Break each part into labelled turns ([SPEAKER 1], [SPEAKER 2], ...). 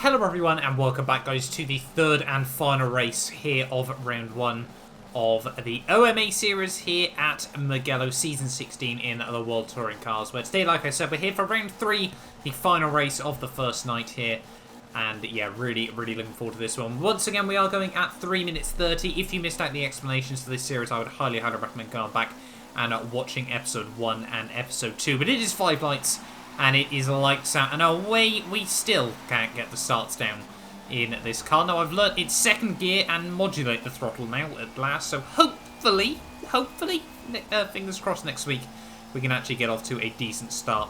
[SPEAKER 1] Hello everyone and welcome back guys to the third and final race here of round 1 of the OMA series here at Mugello Season 16 in the World Touring Cars, where today, like I said, we're here for round 3, the final race of the first night here. And yeah, really looking forward to this one. Once again, we are going at 3 minutes 30. If you missed out the explanations to this series, I would highly recommend going back and watching episode 1 and episode 2. But it is 5 lights. And it is lights out, and away we still can't get the starts down in this car. Now, I've learnt its second gear and modulate the throttle now at last, so hopefully, fingers crossed next week, we can actually get off to a decent start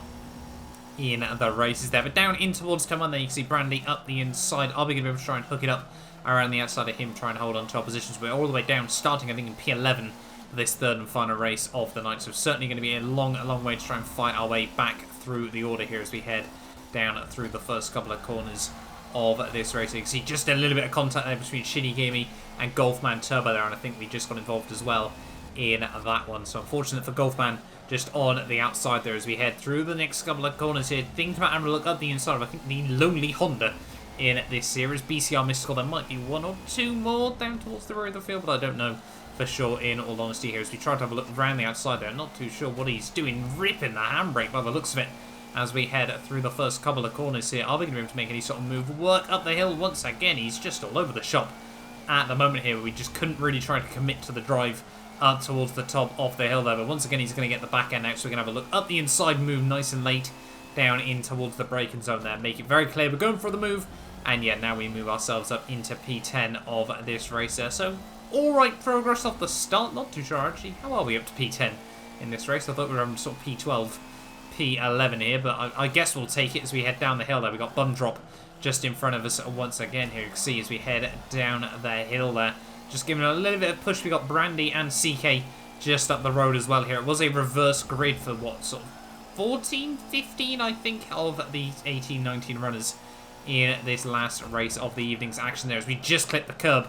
[SPEAKER 1] in the races there. But down in towards turn 1 there, you can see Brandy up the inside. I'll be going to be able to try and hook it up around the outside of him, try and hold on to our positions. We're all the way down, starting, I think, in P11 for this third and final race of the night, so certainly going to be a long way to try and fight our way back through the order here as we head down through the first couple of corners of this race. You can see just a little bit of contact there between Shinny Gamey and Golfman Turbo there, and I think we just got involved as well in that one. So unfortunate for Golfman, just on the outside there as we head through the next couple of corners here. Thinking about having a look up the inside of, I think, the lonely Honda in this series. BCR Mystical, there might be one or two more down towards the rear of the field, but I don't know for sure, in all honesty, here as we try to have a look around the outside there. Not too sure what he's doing, ripping the handbrake by the looks of it as we head through the first couple of corners here. Are we going to be able to make any sort of move? Work up the hill once again. He's just all over the shop at the moment here. We just couldn't really try to commit to the drive up towards the top of the hill there. But once again, he's going to get the back end out, so we're going to have a look up the inside, move nice and late down in towards the braking zone there. Make it very clear we're going for the move. And yeah, now we move ourselves up into P10 of this race there. So alright progress off the start. Not too sure actually. How are we up to P10 in this race? I thought we were on sort of P12, P11 here, but I guess we'll take it as we head down the hill there. We've got Bum Drop just in front of us once again here. You can see as we head down the hill there. Just giving it a little bit of push. We got Brandy and CK just up the road as well here. It was a reverse grid for what, sort of 14, 15 I think of the 18, 19 runners in this last race of the evening's action there as we just clipped the curb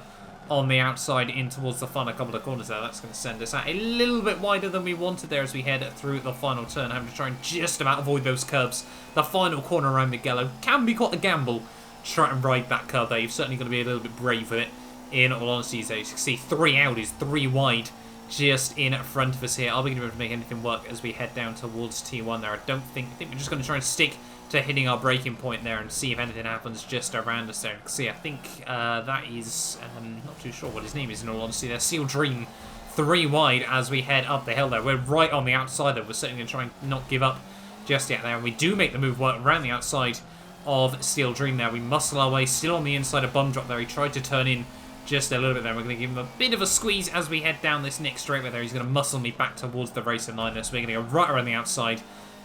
[SPEAKER 1] on the outside in towards the final couple of corners there. That's going to send us out a little bit wider than we wanted there as we head through the final turn, having to try and just about avoid those curbs. The final corner around Mugello can be quite a gamble to try and ride that curb there. You've certainly got to be a little bit brave with it, in all honesty. So you can see 3 Audis, 3 wide just in front of us here. Are we going to be able to make anything work as we head down towards T1 there? I think we're just going to try and stick to hitting our braking point there and see if anything happens just around us there. See, I think that is, not too sure what his name is in all honesty there, Seal Dream, 3 wide as we head up the hill there. We're right on the outside there. We're certainly going to try and not give up just yet there. And we do make the move work around the outside of Steel Dream there. We muscle our way still on the inside of Bum Drop there. He tried to turn in just a little bit there. We're going to give him a bit of a squeeze as we head down this next straightaway there. He's going to muscle me back towards the racing line there. So we're going to go right around the outside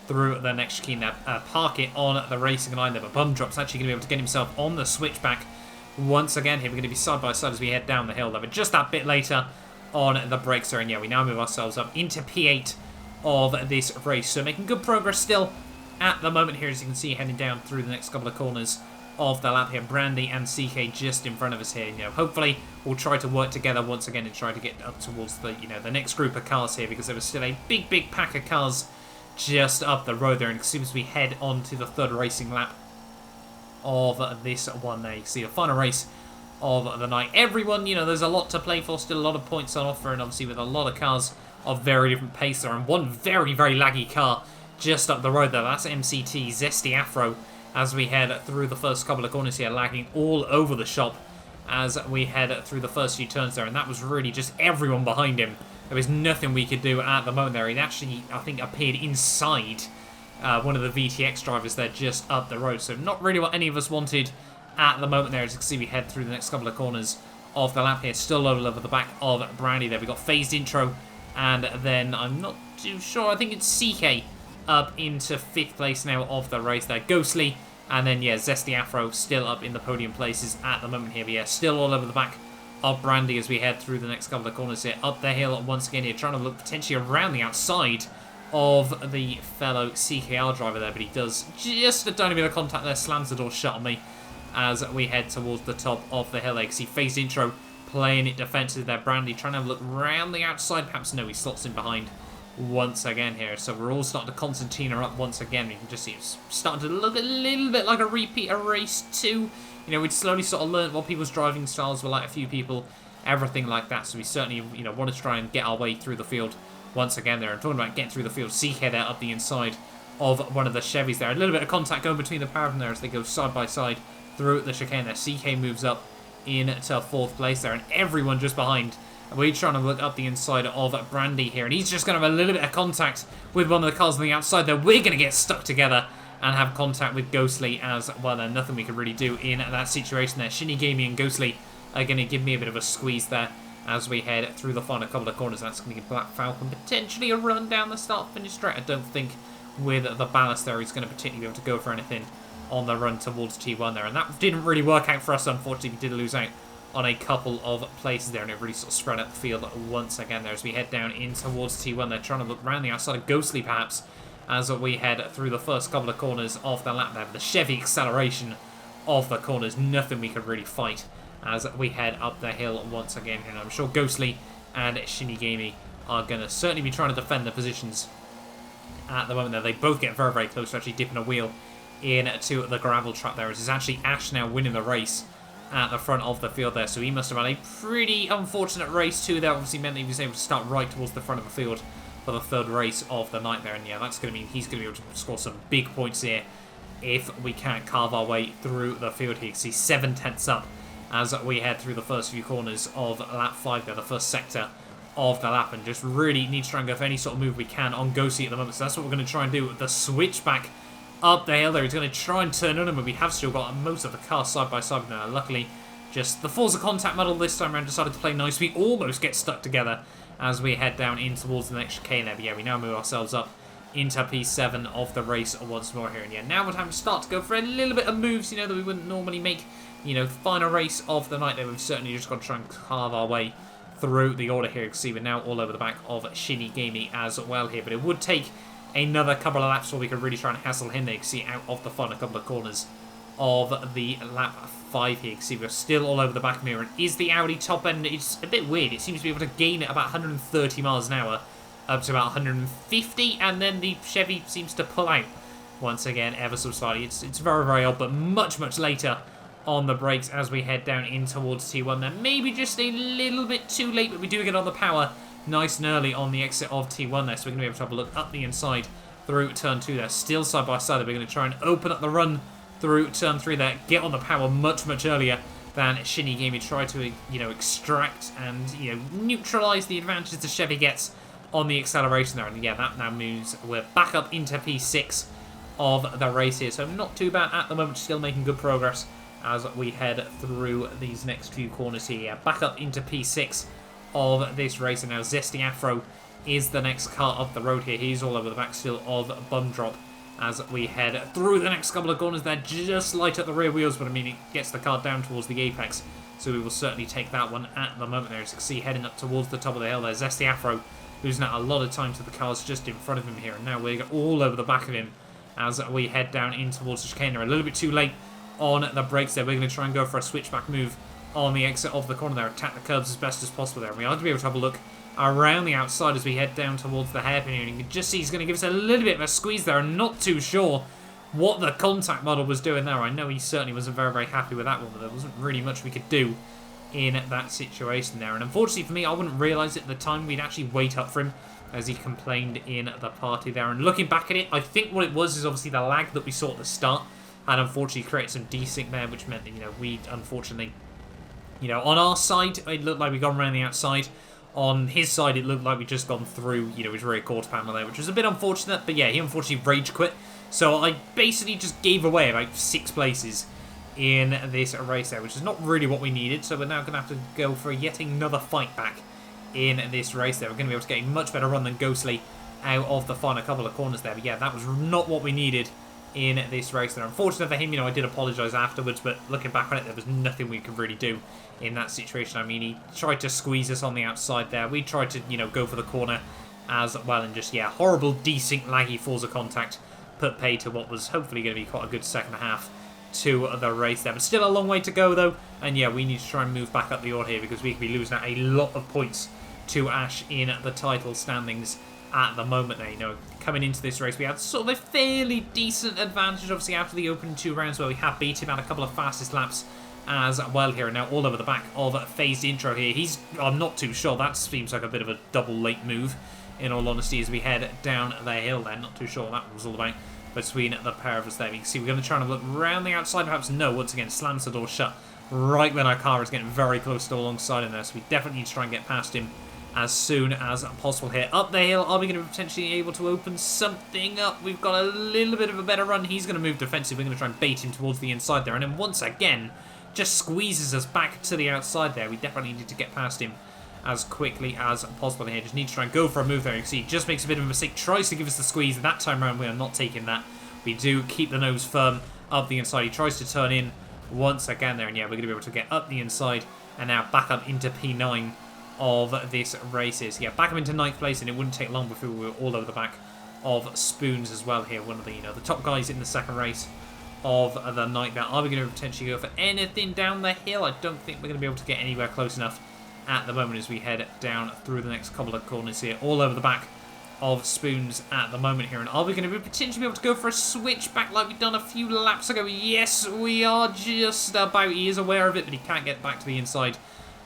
[SPEAKER 1] through the next chicane there, park it on the racing line there, but Bum Drop's actually going to be able to get himself on the switchback once again here. We're going to be side by side as we head down the hill there, but just that bit later on the brakes there, and yeah, we now move ourselves up into P8 of this race, so making good progress still at the moment here, as you can see, heading down through the next couple of corners of the lap here. Brandy and CK just in front of us here. You know, hopefully we'll try to work together once again and try to get up towards the, the next group of cars here, because there was still a big pack of cars just up the road there. And as soon as we head on to the third racing lap of this one there, you can see the final race of the night. Everyone, there's a lot to play for, still a lot of points on offer, and obviously with a lot of cars of very different pace there, and one very laggy car just up the road there. That's MCT Zesty Afro as we head through the first couple of corners here, lagging all over the shop as we head through the first few turns there, and that was really just everyone behind him. There was nothing we could do at the moment there. He actually, I think, appeared inside one of the VTX drivers there just up the road. So not really what any of us wanted at the moment there. As you can see, we head through the next couple of corners of the lap here. Still low over the back of Brandy there. We got phased intro, and then I'm not too sure. I think it's CK up into 5th place now of the race there. Ghostly, and then, yeah, Zesty Afro still up in the podium places at the moment here. But yeah, still all over the back of Brandy as we head through the next couple of corners here. Up the hill once again here, trying to look potentially around the outside of the fellow CKR driver there, but he does just a tiny bit of contact there, slams the door shut on me as we head towards the top of the hill. You can see phased intro playing it defensive there. Brandy trying to have a look around the outside, perhaps no, he slots in behind once again here. So we're all starting to concertina up once again. You can just see it's starting to look a little bit like a repeat of race 2. You know, we'd slowly sort of learned what people's driving styles were like, a few people, everything like that. So we certainly, you know, want to try and get our way through the field once again there. I'm talking about getting through the field. CK there up the inside of one of the Chevys there. A little bit of contact going between the pair of them there as they go side by side through the chicane there. CK moves up into 4th place there, and everyone just behind. We're trying to look up the inside of Brandy here, and he's just going to have a little bit of contact with one of the cars on the outside there. We're going to get stuck together and have contact with Ghostly as well. There's nothing we can really do in that situation there. Shinigami and Ghostly are going to give me a bit of a squeeze there as we head through the final couple of corners. That's going to give Black Falcon potentially a run down the start-finish straight. I don't think with the ballast there he's going to particularly be able to go for anything on the run towards T1 there, and that didn't really work out for us. Unfortunately, we did lose out on a couple of places there, and it really sort of spread out the field once again there as we head down in towards T1. They're trying to look around the outside of Ghostly perhaps as we head through the first couple of corners of the lap there. But the Chevy acceleration of the corners, nothing we could really fight as we head up the hill once again here. And I'm sure Ghostly and Shinigami are going to certainly be trying to defend their positions at the moment there. They both get very, very close to actually dipping a wheel into the gravel trap there. It's actually Ash now winning the race at the front of the field there, so he must have had a pretty unfortunate race too. That obviously meant that he was able to start right towards the front of the field for the 3rd race of the night there, and yeah, that's going to mean he's going to be able to score some big points here if we can't carve our way through the field here. You can see 7/10 up as we head through the first few corners of lap 5 there, the first sector of the lap, and just really need to try and go for any sort of move we can on Ghostly at the moment. So that's what we're going to try and do with the switchback up the hill there. He's going to try and turn on him, but we have still got most of the cars side by side now. Luckily, just the Forza Contact model this time around decided to play nice. We almost get stuck together as we head down in towards the next chicane there. But yeah, we now move ourselves up into P7 of the race once more here. And yeah, now we're time to start to go for a little bit of moves, you know, that we wouldn't normally make. You know, final race of the night there. We've certainly just got to try and carve our way through the order here. You can see we're now all over the back of Shinigami as well here. But it would take another couple of laps before we could really try and hassle him there. You can see out of the final couple of corners of the lap 5 here. You can see we're still all over the back mirror. And is the Audi top end? It's a bit weird. It seems to be able to gain at about 130 miles an hour up to about 150, and then the Chevy seems to pull out once again ever so slightly. It's very, very odd, but much, much later on the brakes as we head down in towards T1 there. Maybe just a little bit too late, but we do get on the power nice and early on the exit of T1 there, so we're going to be able to have a look up the inside through turn 2 there. Still side by side, we're going to try and open up the run through turn 3 there, get on the power much, much earlier than Shinigami tried to, you know, extract and, you know, neutralise the advantages the Chevy gets on the acceleration there. And yeah, that now moves, we're back up into P6 of the race here, so not too bad at the moment, still making good progress as we head through these next few corners here. Yeah, back up into P6 of this race, and now Zesty Afro is the next car up the road here. He's all over the back still of Bum Drop as we head through the next couple of corners. They're just light at the rear wheels, but I mean, it gets the car down towards the apex, so we will certainly take that one at the moment there. As you can see, heading up towards the top of the hill there, Zesty Afro losing out a lot of time to the cars just in front of him here, and now we're all over the back of him as we head down in towards the chicane. A little bit too late on the brakes there. We're going to try and go for a switchback move on the exit of the corner there, attack the curbs as best as possible there. And we are going to be able to have a look around the outside as we head down towards the hairpin here. And you can just see he's going to give us a little bit of a squeeze there. I'm not too sure what the contact model was doing there. I know he certainly wasn't very, very happy with that one, but there wasn't really much we could do in that situation there. And unfortunately for me, I wouldn't realise it at the time. We'd actually wait up for him as he complained in the party there. And looking back at it, I think what it was is obviously the lag that we saw at the start and unfortunately created some desync there, which meant that, you know, we unfortunately, you know, on our side, it looked like we gone around the outside. On his side, it looked like we just gone through, you know, his rear quarter panel there, which was a bit unfortunate. But yeah, he unfortunately rage quit. So I basically just gave away about 6 places in this race there, which is not really what we needed. So we're now going to have to go for yet another fight back in this race there. We're going to be able to get a much better run than Ghostly out of the final couple of corners there. But yeah, that was not what we needed in this race there. Unfortunately for him, you know, I did apologise afterwards, but looking back on it, there was nothing we could really do in that situation. I mean, he tried to squeeze us on the outside there. We tried to, you know, go for the corner as well, and just, yeah, horrible, desync, laggy Forza contact put pay to what was hopefully going to be quite a good second half to the race there. But still a long way to go, though, and yeah, we need to try and move back up the order here because we could be losing out a lot of points to Ash in the title standings at the moment there. You know, coming into this race, we had sort of a fairly decent advantage, obviously, after the opening 2 rounds where we have beat him at a couple of fastest laps as well here. And now all over the back of phased intro here. I'm not too sure. That seems like a bit of a double late move, in all honesty, as we head down the hill there. Not too sure what that was all about between the pair of us there. You can see we're going to try and look round the outside. Perhaps no, once again, slams the door shut right when our car is getting very close to alongside him there. So we definitely need to try and get past him as soon as possible here. Up the hill, are we going to be potentially able to open something up? We've got a little bit of a better run. He's going to move defensive. We're going to try and bait him towards the inside there. And then once again, just squeezes us back to the outside there. We definitely need to get past him as quickly as possible here. Just need to try and go for a move there. You can see he just makes a bit of a mistake. Tries to give us the squeeze. That time around, we are not taking that. We do keep the nose firm up the inside. He tries to turn in once again there. And yeah, we're going to be able to get up the inside and now back up into P9 of this races. Yeah, back up into 9th place, and it wouldn't take long before we were all over the back of Spoons as well here. One of the, the top guys in the second race of the night. Now, are we going to potentially go for anything down the hill? I don't think we're going to be able to get anywhere close enough at the moment as we head down through the next couple of corners here, all over the back of Spoons at the moment here. And are we going to potentially be able to go for a switch back like we've done a few laps ago? Yes, we are just about. He is aware of it, but he can't get back to the inside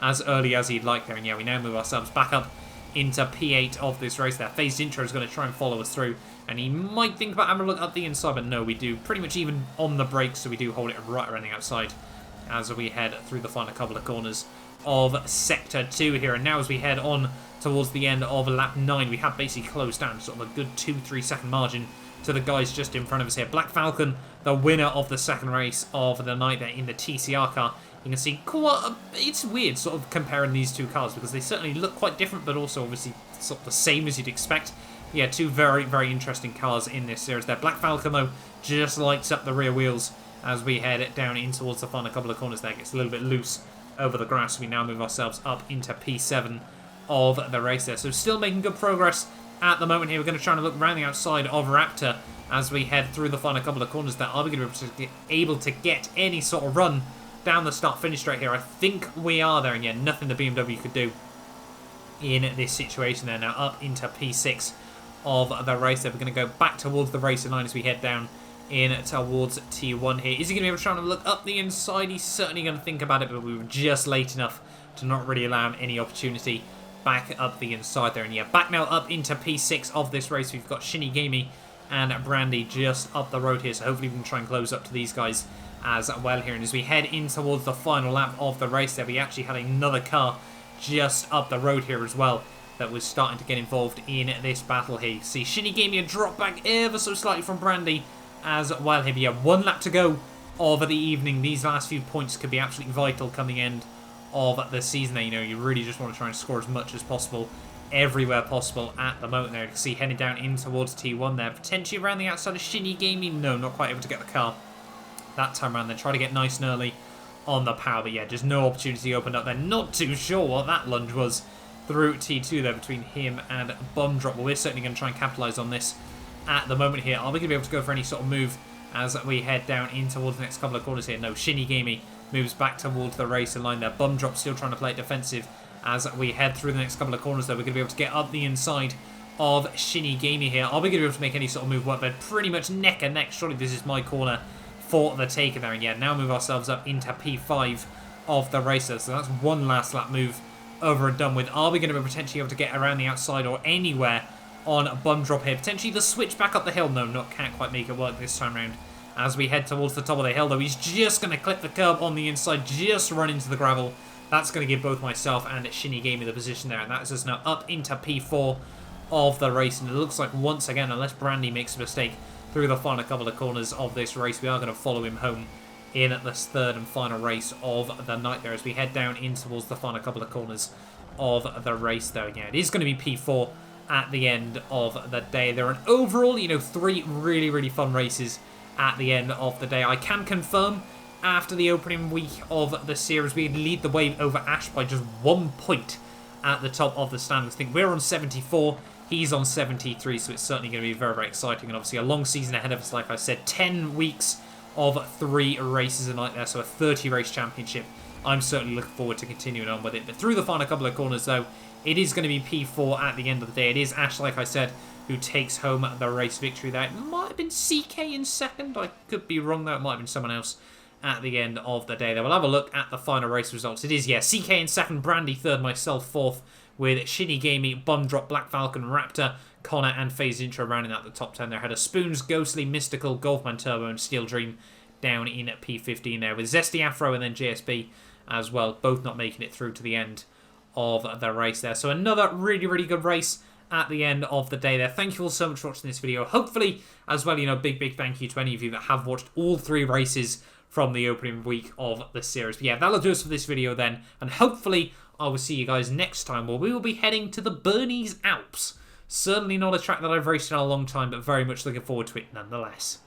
[SPEAKER 1] as early as he'd like there. And yeah, we now move ourselves back up into P8 of this race there. Phased intro is going to try and follow us through, and he might think about having a look up the inside, but no, we do pretty much even on the brakes, so we do hold it right around the outside as we head through the final couple of corners of Sector 2 here. And now as we head on towards the end of lap 9, we have basically closed down sort of a good 2-3 second margin to the guys just in front of us here. Black Falcon, the winner of the second race of the night there in the TCR car. You can see it's weird sort of comparing these two cars because they certainly look quite different, but also obviously sort of the same as you'd expect. Yeah, two very, very interesting cars in this series there. Black Falcon, though, just lights up the rear wheels as we head down in towards the final couple of corners there. Gets a little bit loose over the grass. We now move ourselves up into P7 of the race there. So still making good progress at the moment here. We're going to try and look around the outside of Raptor as we head through the final couple of corners there. Are we going to be able to get any sort of run down the start-finish straight here? I think we are there, and yeah, nothing the BMW could do in this situation there. Now up into P6 of the race there. We're going to go back towards the racing line as we head down in towards T1 here. Is he going to be able to try and look up the inside? He's certainly going to think about it, but we were just late enough to not really allow him any opportunity back up the inside there. And yeah, back now up into P6 of this race. We've got Shinigami and Brandy just up the road here, so hopefully we can try and close up to these guys as well here. And as we head in towards the final lap of the race there, we actually had another car just up the road here as well that was starting to get involved in this battle here. You see Shinigami drop back ever so slightly from Brandy as well here. But yeah, 1 lap to go of the evening. These last few points could be absolutely vital coming end of the season there. You really just want to try and score as much as possible everywhere possible at the moment there. You can see heading down in towards T1 there, potentially around the outside of Shinigami. No, not quite able to get the car that time around. They try to get nice and early on the power, but yeah, just no opportunity opened up there. Not too sure what that lunge was through T2 there between him and Bum Drop. Well, we're certainly going to try and capitalise on this at the moment here. Are we going to be able to go for any sort of move as we head down in towards the next couple of corners here? No, Shinigami moves back towards the racing line there. Bum Drop still trying to play it defensive as we head through the next couple of corners though. We're going to be able to get up the inside of Shinigami here. Are we going to be able to make any sort of move work? They're pretty much neck and neck. Surely this is my corner for the taker there. And yeah, now move ourselves up into P5 of the racer. So that's one last lap move over and done with. Are we going to be potentially able to get around the outside or anywhere on Bum Drop here? Potentially the switch back up the hill. No, can't quite make it work this time round. As we head towards the top of the hill though, he's just going to clip the curb on the inside, just run into the gravel. That's going to give both myself and Shinigami the position there, and that is us now up into P4 of the race. And it looks like once again, unless Brandy makes a mistake through the final couple of corners of this race, we are going to follow him home in this third and final race of the night there as we head down in towards the final couple of corners of the race though. Yeah, it is going to be P4 at the end of the day. There are an overall, 3 really, really fun races at the end of the day. I can confirm after the opening week of the series, we lead the way over Ash by just 1 point at the top of the standings. I think we're on 74, he's on 73, so it's certainly going to be very, very exciting. And obviously a long season ahead of us, like I said, 10 weeks of 3 races a night there, so a 30 race championship. I'm certainly looking forward to continuing on with it. But through the final couple of corners though, it is going to be P4 at the end of the day. It is Ash, like I said, who takes home the race victory there. It might have been CK in second. I could be wrong, though. It might have been someone else at the end of the day. Then we'll have a look at the final race results. It is, yeah, CK in second, Brandy third, myself fourth, with Shinigami, Bumdrop, Black Falcon, Raptor, Connor, and FaZe Intro rounding out the top 10 there. Had a Spoons, Ghostly, Mystical, Golfman Turbo, and Steel Dream down in P15 there, with Zesty Afro and then JSB as well, both not making it through to the end of the race there. So another really, really good race at the end of the day there. Thank you all so much for watching this video. Hopefully, as well, you know, big thank you to any of you that have watched all 3 races from the opening week of the series. But yeah, that'll do us for this video then, and hopefully I will see you guys next time, where we will be heading to the Bernese Alps. Certainly not a track that I've raced in a long time, but very much looking forward to it nonetheless.